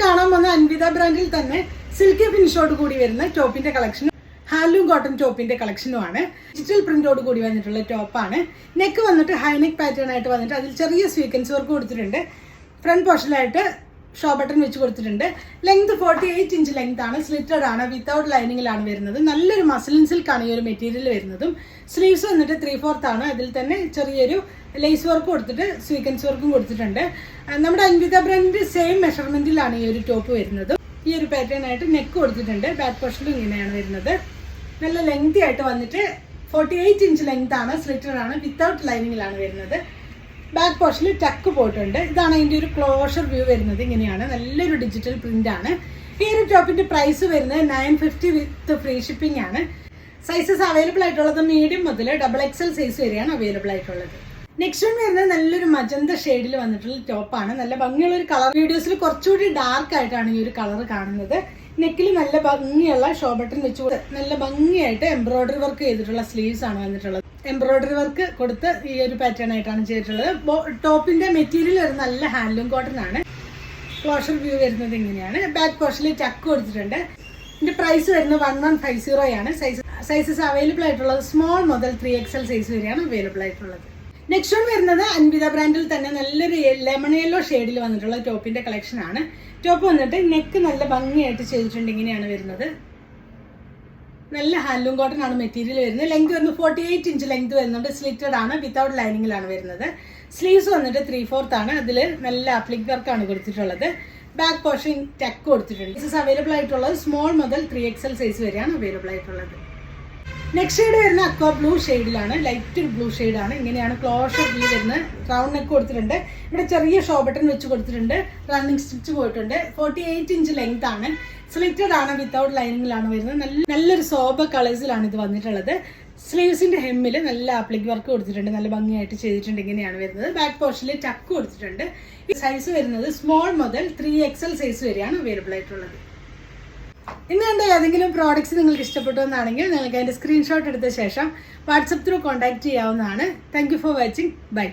കാണാൻ വന്ന അൻവിത ബ്രാൻഡിൽ തന്നെ സിൽക്കി ഫിനിഷോട് കൂടി വരുന്ന ടോപ്പിന്റെ കളക്ഷൻ, ഹാൻഡ്ലൂം കോട്ടൺ ടോപ്പിന്റെ കളക്ഷനുമാണ്. ഡിജിറ്റൽ പ്രിന്റോട് കൂടി വന്നിട്ടുള്ള ടോപ്പാണ്. നെക്ക് വന്നിട്ട് ഹൈനെക്ക് പാറ്റേൺ ആയിട്ട് വന്നിട്ട് അതിൽ ചെറിയ സ്വീക്വൻസ് വർക്ക് കൊടുത്തിട്ടുണ്ട്. ഫ്രണ്ട് പോർഷനിലായിട്ട് ഷോ ബട്ടൺ വെച്ച് കൊടുത്തിട്ടുണ്ട്. ലെങ്ത് 48 ഇഞ്ച് ലെങ്ത് ആണ്. സ്ലിറ്റഡ് ആണ്, വിത്തൗട്ട് ലൈനിങ്ങിലാണ് വരുന്നത്. നല്ലൊരു മസ്ലിൻ സിൽക്കാണ് ഈ ഒരു മെറ്റീരിയൽ വരുന്നതും. സ്ലീവ്സ് വന്നിട്ട് 3/4 ആണ്. അതിൽ തന്നെ ചെറിയൊരു ലേസ് വർക്ക് കൊടുത്തിട്ട് സ്വീക്വൻസ് വർക്കും കൊടുത്തിട്ടുണ്ട്. നമ്മുടെ അൻവിത ബ്രാൻഡിന്റെ സെയിം മെഷർമെന്റിലാണ് ഈ ഒരു ടോപ്പ് വരുന്നത്. ഈ ഒരു പാറ്റേൺ ആയിട്ട് നെക്ക് കൊടുത്തിട്ടുണ്ട്. ബാക്ക് പോർഷനിലും ഇങ്ങനെയാണ് വരുന്നത്. നല്ല ലെങ്തി ആയിട്ട് വന്നിട്ട് 48 ഇഞ്ച് ലെങ്ത് ആണ്. സ്ലിറ്റഡ് ആണ്, വിത്തൗട്ട് ലൈനിങ്ങിലാണ് വരുന്നത്. ബാക്ക് പോർഷനിൽ ടക്ക് പോയിട്ടുണ്ട്. ഇതാണ് അതിൻ്റെ ഒരു ക്ലോഷർ വ്യൂ വരുന്നത്. ഇങ്ങനെയാണ്, നല്ലൊരു ഡിജിറ്റൽ പ്രിന്റ് ആണ്. ഈ ഒരു ടോപ്പിന്റെ പ്രൈസ് വരുന്നത് 950 വിത്ത് ഫ്രീ ഷിപ്പിംഗ് ആണ്. സൈസസ് അവൈലബിൾ ആയിട്ടുള്ളത് മീഡിയം മുതൽ XXL സൈസ് വരെയാണ് അവൈലബിൾ ആയിട്ടുള്ളത്. നെക്സ്റ്റ് വൺ വരുന്നത് നല്ലൊരു മജന്ത ഷെയ്ഡിൽ വന്നിട്ടുള്ള ടോപ്പാണ്. നല്ല ഭംഗിയുള്ള ഒരു കളർ. വീഡിയോസിൽ കുറച്ചുകൂടി ഡാർക്ക് ആയിട്ടാണ് ഈ ഒരു കളർ കാണുന്നത്. നെക്കിൽ നല്ല ഭംഗിയുള്ള ഷോ ബട്ടൺ വെച്ച് നല്ല ഭംഗിയായിട്ട് എംബ്രോയിഡറി വർക്ക് ചെയ്തിട്ടുള്ള സ്ലീവ്സ് ആണ് വന്നിട്ടുള്ളത്. എംബ്രോയിഡറി വർക്ക് കൊടുത്ത് ഈ ഒരു പാറ്റേൺ ആയിട്ടാണ് ചെയ്തിട്ടുള്ളത്. ടോപ്പിന്റെ മെറ്റീരിയൽ ഒരു നല്ല ഹാൻഡ്ലൂം കോട്ടൺ ആണ്. ക്ലോഷർ വ്യൂ വരുന്നത് ഇങ്ങനെയാണ്. ബാക്ക് പോർഷനിൽ ചക്ക് കൊടുത്തിട്ടുണ്ട്. ഇതിന്റെ പ്രൈസ് വരുന്നത് 1150 ആണ്. സൈസസ് അവൈലബിൾ ആയിട്ടുള്ളത് സ്മോൾ മുതൽ 3XL സൈസ് വരെയാണ് അവൈലബിൾ ആയിട്ടുള്ളത്. നെക്സ്റ്റ് വൺ വരുന്നത് അൻവിത ബ്രാൻഡിൽ തന്നെ നല്ലൊരു ലെമൺ യെല്ലോ ഷെയ്ഡിൽ വന്നിട്ടുള്ള ടോപ്പിന്റെ കളക്ഷൻ ആണ്. ടോപ്പ് വന്നിട്ട് നെക്ക് നല്ല ഭംഗിയായിട്ട് ചെയ്തിട്ടുണ്ട്. ഇങ്ങനെയാണ് വരുന്നത്. നല്ല ഹാൻഡ്ലൂം കോട്ടൺ ആണ് മെറ്റീരിയൽ വരുന്നത്. ലെങ്ത് വരുന്നത് 48 ഇഞ്ച് ലെങ്ത് വരുന്നുണ്ട്. സ്ലിറ്റഡ് ആണ്, വിത്തൗട്ട് ലൈനിങ്ങിലാണ് വരുന്നത്. സ്ലീവ്സ് വന്നിട്ട് 3/4 ആണ്. അതിൽ നല്ല അപ്ലിക് വർക്കാണ് കൊടുത്തിട്ടുള്ളത്. ബാക്ക് പോർഷൻ ടക്ക് കൊടുത്തിട്ടുണ്ട്. സൈസസ് അവൈലബിൾ ആയിട്ടുള്ളത് സ്മോൾ മുതൽ 3XL സൈസ് വരെയാണ് അവൈലബിൾ ആയിട്ടുള്ളത്. നെക്സ്റ്റ് ഷെയ്ഡ് വരുന്ന അക്വാ ബ്ലൂ ഷെയ്ഡിലാണ്. ലൈറ്റ് ബ്ലൂ ഷെയ്ഡാണ്. ഇങ്ങനെയാണ് ക്ലോഷർ വ്യൂ വരുന്നത്. റൗണ്ട് നെക്ക് കൊടുത്തിട്ടുണ്ട്. ഇവിടെ ചെറിയ ഷോ ബട്ടൺ വെച്ച് കൊടുത്തിട്ടുണ്ട്. റണ്ണിങ് സ്റ്റിച്ച് പോയിട്ടുണ്ട്. 48 ഇഞ്ച് ലെങ്ത് ആണ്. സ്ലിറ്റഡ് ആണ്, വിത്തൗട്ട് ലൈനിങ്ങിലാണ് വരുന്നത്. നല്ലൊരു സോബ കളേഴ്സിലാണ് ഇത് വന്നിട്ടുള്ളത്. സ്ലീവ്സിന്റെ ഹെമ്മിൽ നല്ല ആപ്ലിക് വർക്ക് കൊടുത്തിട്ടുണ്ട്. നല്ല ഭംഗിയായിട്ട് ചെയ്തിട്ടുണ്ട്. ഇങ്ങനെയാണ് വരുന്നത്. ബാക്ക് പോർഷനിൽ ടക്ക് കൊടുത്തിട്ടുണ്ട്. സൈസ് വരുന്നത് സ്മോൾ മുതൽ 3XL സൈസ് വരെയാണ് അവൈലബിൾ ആയിട്ടുള്ളത്. ഇന്ന് കണ്ട ഏതെങ്കിലും പ്രോഡക്ട്സ് നിങ്ങൾക്ക് ഇഷ്ടപ്പെട്ടു എന്നാണെങ്കിൽ നിങ്ങൾക്ക് അതിന്റെ സ്ക്രീൻഷോട്ട് എടുത്ത ശേഷം വാട്സപ്പ് ത്രൂ കോൺടാക്ട് ചെയ്യാവുന്നതാണ്. Thank you for watching. By.